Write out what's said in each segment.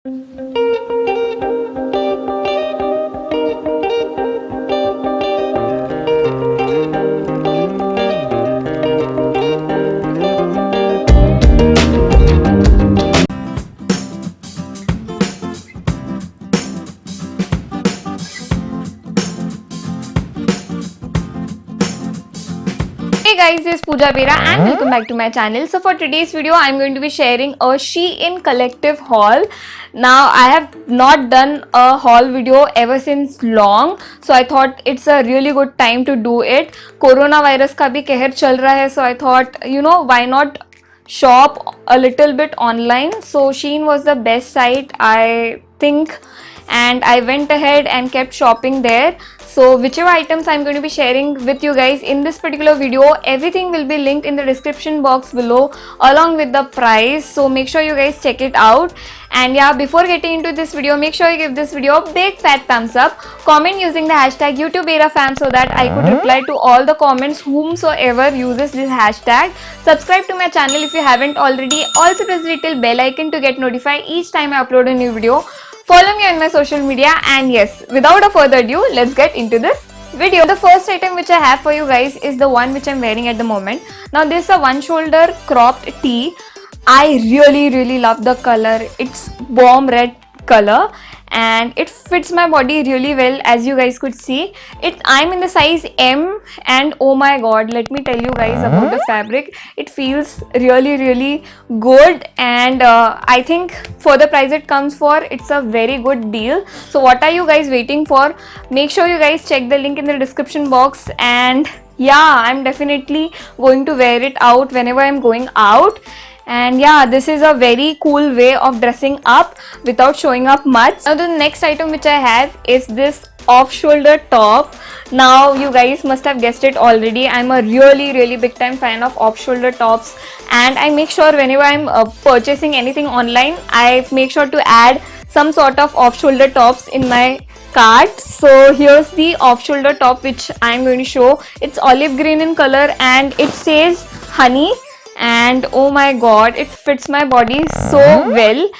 Hey guys, this is Pooja Bera and welcome back to my channel. So for today's video, I'm going to be sharing a Shein collective haul. Now I have not done a haul video ever since long, so I thought it's a really good time to do it. Coronavirus का भी कहर चल रहा है, so I thought why not shop a little bit online. So Shein was the best site I think, and I went ahead and kept shopping there. So whichever items I'm going to be sharing with you guys in this particular video, everything will be linked in the description box below along with the price. So make sure you guys check it out. And yeah, before getting into this video, make sure you give this video a big fat thumbs up. Comment using the hashtag YouTubeEraFam so that I could reply to all the comments whomsoever uses this hashtag. Subscribe to my channel if you haven't already. Also press the little bell icon to get notified each time I upload a new video. Follow me on my social media, and yes, without a further ado, let's get into this video. The first item which I have for you guys is the one which I'm wearing at the moment. Now this is a one shoulder cropped tee. I really love the color. It's bomb red color and it fits my body really well, as you guys could see. I'm in the size M, and oh my god, let me tell you guys about the fabric. It feels really good, and I think for the price it comes for, it's a very good deal. So what are you guys waiting for? Make sure you guys check the link in the description box. And yeah, I'm definitely going to wear it out whenever I'm going out. And yeah, this is a very cool way of dressing up without showing up much. Now the next item which I have is this off-shoulder top. Now you guys must have guessed it already. I'm a really big time fan of off-shoulder tops, and I make sure whenever I'm purchasing anything online, I make sure to add some sort of off-shoulder tops in my cart. So here's the off-shoulder top which I'm going to show. It's olive green in color and it says honey. And oh my god, it fits my body so well.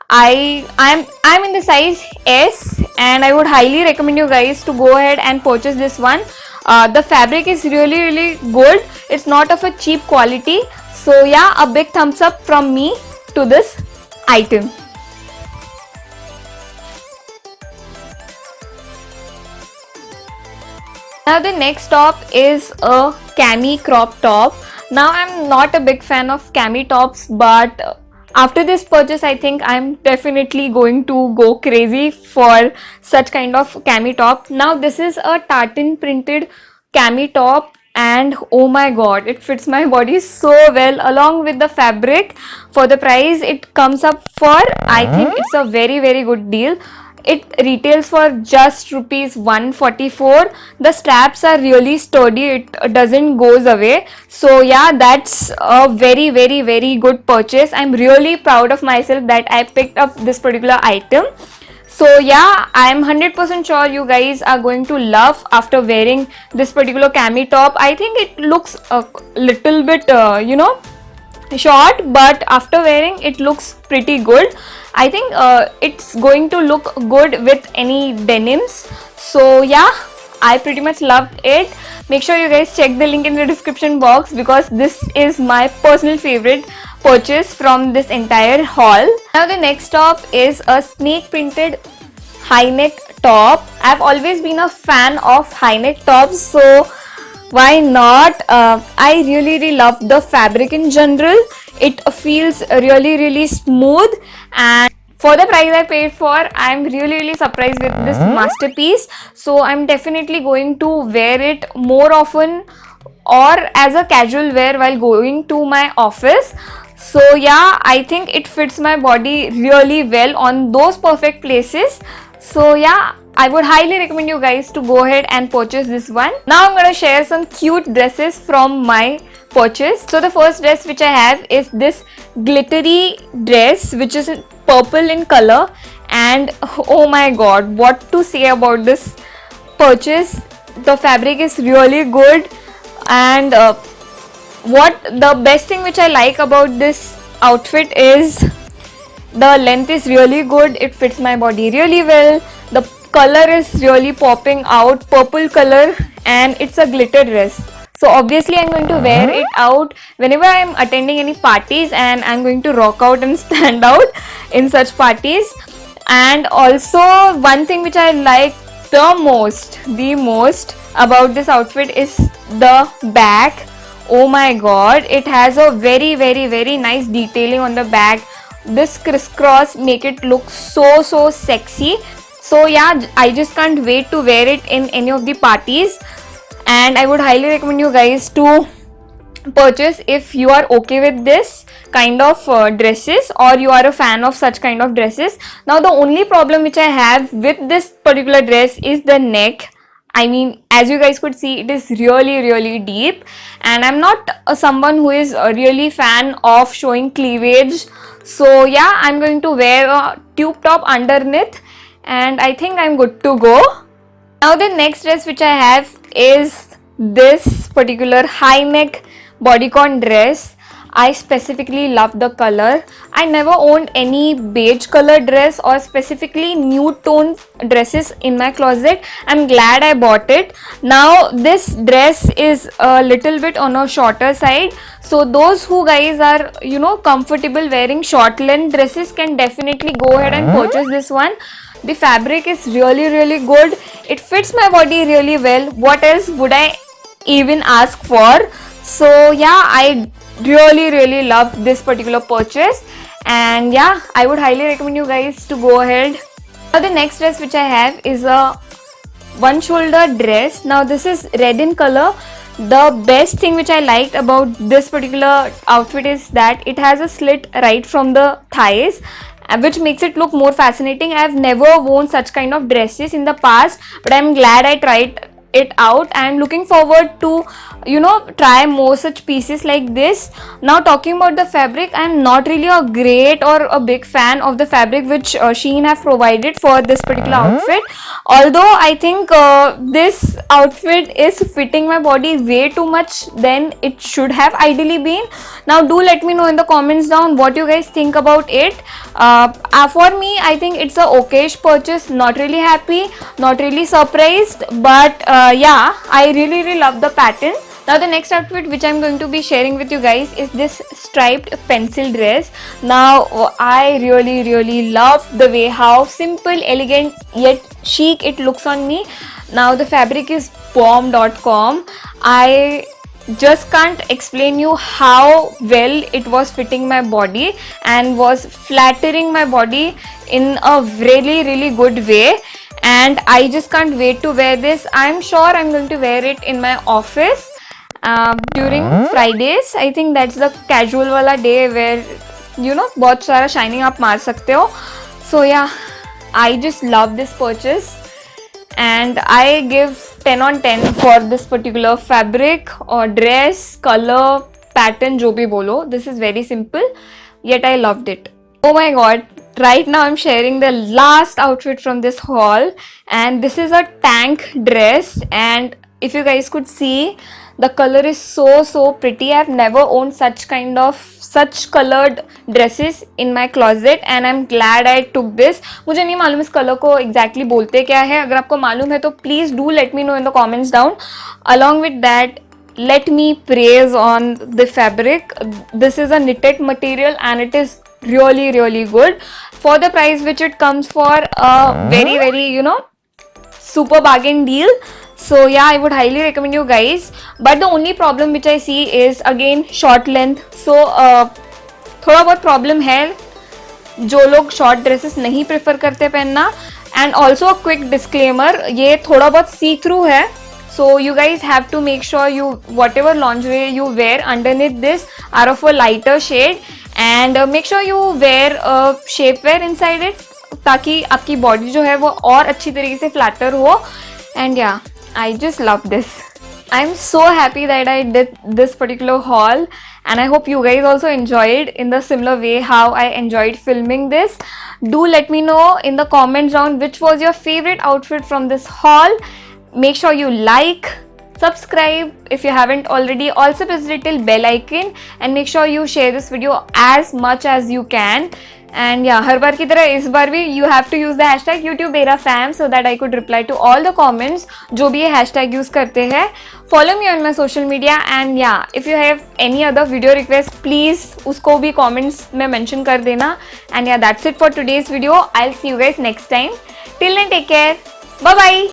I'm in the size S, and I would highly recommend you guys to go ahead and purchase this one. The fabric is really good. It's not of a cheap quality. So yeah, a big thumbs up from me to this item. Now the next top is a cami crop top. Now I'm not a big fan of cami tops, but after this purchase I think I'm definitely going to go crazy for such kind of cami top. Now this is a tartan printed cami top, and oh my god, it fits my body so well along with the fabric. For the price it comes up for, I think it's a very good deal. It retails for just rupees 144. The straps are really sturdy, it doesn't goes away. So yeah, that's a very good purchase. I'm really proud of myself that I picked up this particular item. So yeah, I'm 100% sure you guys are going to love after wearing this particular cami top. I think it looks a little bit short, but after wearing it looks pretty good. I think it's going to look good with any denims. So yeah, I pretty much loved it. Make sure you guys check the link in the description box, because this is my personal favorite purchase from this entire haul. Now the next top is a snake printed high neck top. I've always been a fan of high neck tops, so why not? I really love the fabric in general. It feels really smooth, and for the price I paid for, I'm really surprised with this masterpiece. So I'm definitely going to wear it more often, or as a casual wear while going to my office. So yeah, I think it fits my body really well on those perfect places. So yeah, I would highly recommend you guys to go ahead and purchase this one. Now I'm gonna share some cute dresses from my purchase. So the first dress which I have is this glittery dress which is purple in color, and oh my god, what to say about this purchase. The fabric is really good, and what the best thing which I like about this outfit is The length is really good, it fits my body really well. The color is really popping out, purple color, and it's a glitter dress. So obviously I'm going to wear it out whenever I'm attending any parties, and I'm going to rock out and stand out in such parties. And also one thing which I like the most about this outfit is the back. Oh my god, it has a very nice detailing on the back. This crisscross make it look so sexy. So yeah, I just can't wait to wear it in any of the parties, and I would highly recommend you guys to purchase if you are okay with this kind of dresses, or you are a fan of such kind of dresses. Now the only problem which I have with this particular dress is the neck. I mean, as you guys could see, it is really deep, and I'm not someone who is really fan of showing cleavage. So yeah, I'm going to wear a tube top underneath, and I think I'm good to go. Now the next dress which I have is this particular high neck bodycon dress. I specifically love the color. I never owned any beige color dress or specifically nude tone dresses in my closet. I'm glad I bought it. Now this dress is a little bit on a shorter side, so those who guys are comfortable wearing short length dresses can definitely go ahead and purchase this one. The fabric is really good. It fits my body really well. What else would I even ask for? So yeah, I really love this particular purchase, and yeah, I would highly recommend you guys to go ahead. Now the next dress which I have is a one shoulder dress. Now this is red in color. The best thing which I liked about this particular outfit is that it has a slit right from the thighs, which makes it look more fascinating. I have never worn such kind of dresses in the past, but I'm glad I tried it out. I'm looking forward to try more such pieces like this. Now talking about the fabric, I'm not really a great or a big fan of the fabric which Shein have provided for this particular outfit, although I think this outfit is fitting my body way too much than it should have ideally been. Now do let me know in the comments down what you guys think about it. For me, I think it's a okayish purchase. Not really happy, not really surprised, but yeah, I really love the pattern. Now the next outfit which I'm going to be sharing with you guys is this striped pencil dress. Now I really love the way how simple, elegant yet chic it looks on me. Now the fabric is bomb.com. I just can't explain you how well it was fitting my body and was flattering my body in a really good way, and I just can't wait to wear this. I'm sure I'm going to wear it in my office during Fridays. I think that's the casual wala day where बहुत सारा shining आप मार सकते हो. So yeah, I just love this purchase, and I give 10 on 10 for this particular fabric or dress, color, pattern, जो भी बोलो. This is very simple, yet I loved it. Oh my god, right now I'm sharing the last outfit from this haul, and this is a tank dress, and if you guys could see, the color is so pretty. I've never owned such colored dresses in my closet, and I'm glad I took this. मुझे नहीं मालूम इस color को exactly बोलते क्या है. अगर आपको मालूम है तो please do let me know in the comments down. Along with that, let me praise on the fabric. This is a knitted material, and it is really good for the price which it comes for. A very super bargain deal. So yeah, I would highly recommend you guys, but the only problem which I see is again short length. So थोड़ा बहुत problem है जो लोग short dresses नहीं prefer करते पहनना. And also a quick disclaimer, ये थोड़ा बहुत see through है, so you guys have to make sure you whatever lingerie you wear underneath this are of a lighter shade, and make sure you wear a shapewear inside it ताकि आपकी body जो है वो और अच्छी तरीके से flatter हो. And yeah, I just love this. I'm so happy that I did this particular haul, and I hope you guys also enjoyed in the similar way how I enjoyed filming this. Do let me know in the comments down which was your favorite outfit from this haul. Make sure you like, subscribe if you haven't already. Also press the little bell icon, and make sure you share this video as much as you can. And या हर बार की तरह इस बार भी you have to use the hashtag #YouTubeEraFam so that I could reply to all the comments जो भी ये हैशटैग यूज करते हैं. Follow me on my social media and yeah if you have any other video request please उसको भी comments में mention कर देना. And yeah that's it for today's video. I will see you guys next time. Till then take care. Bye bye.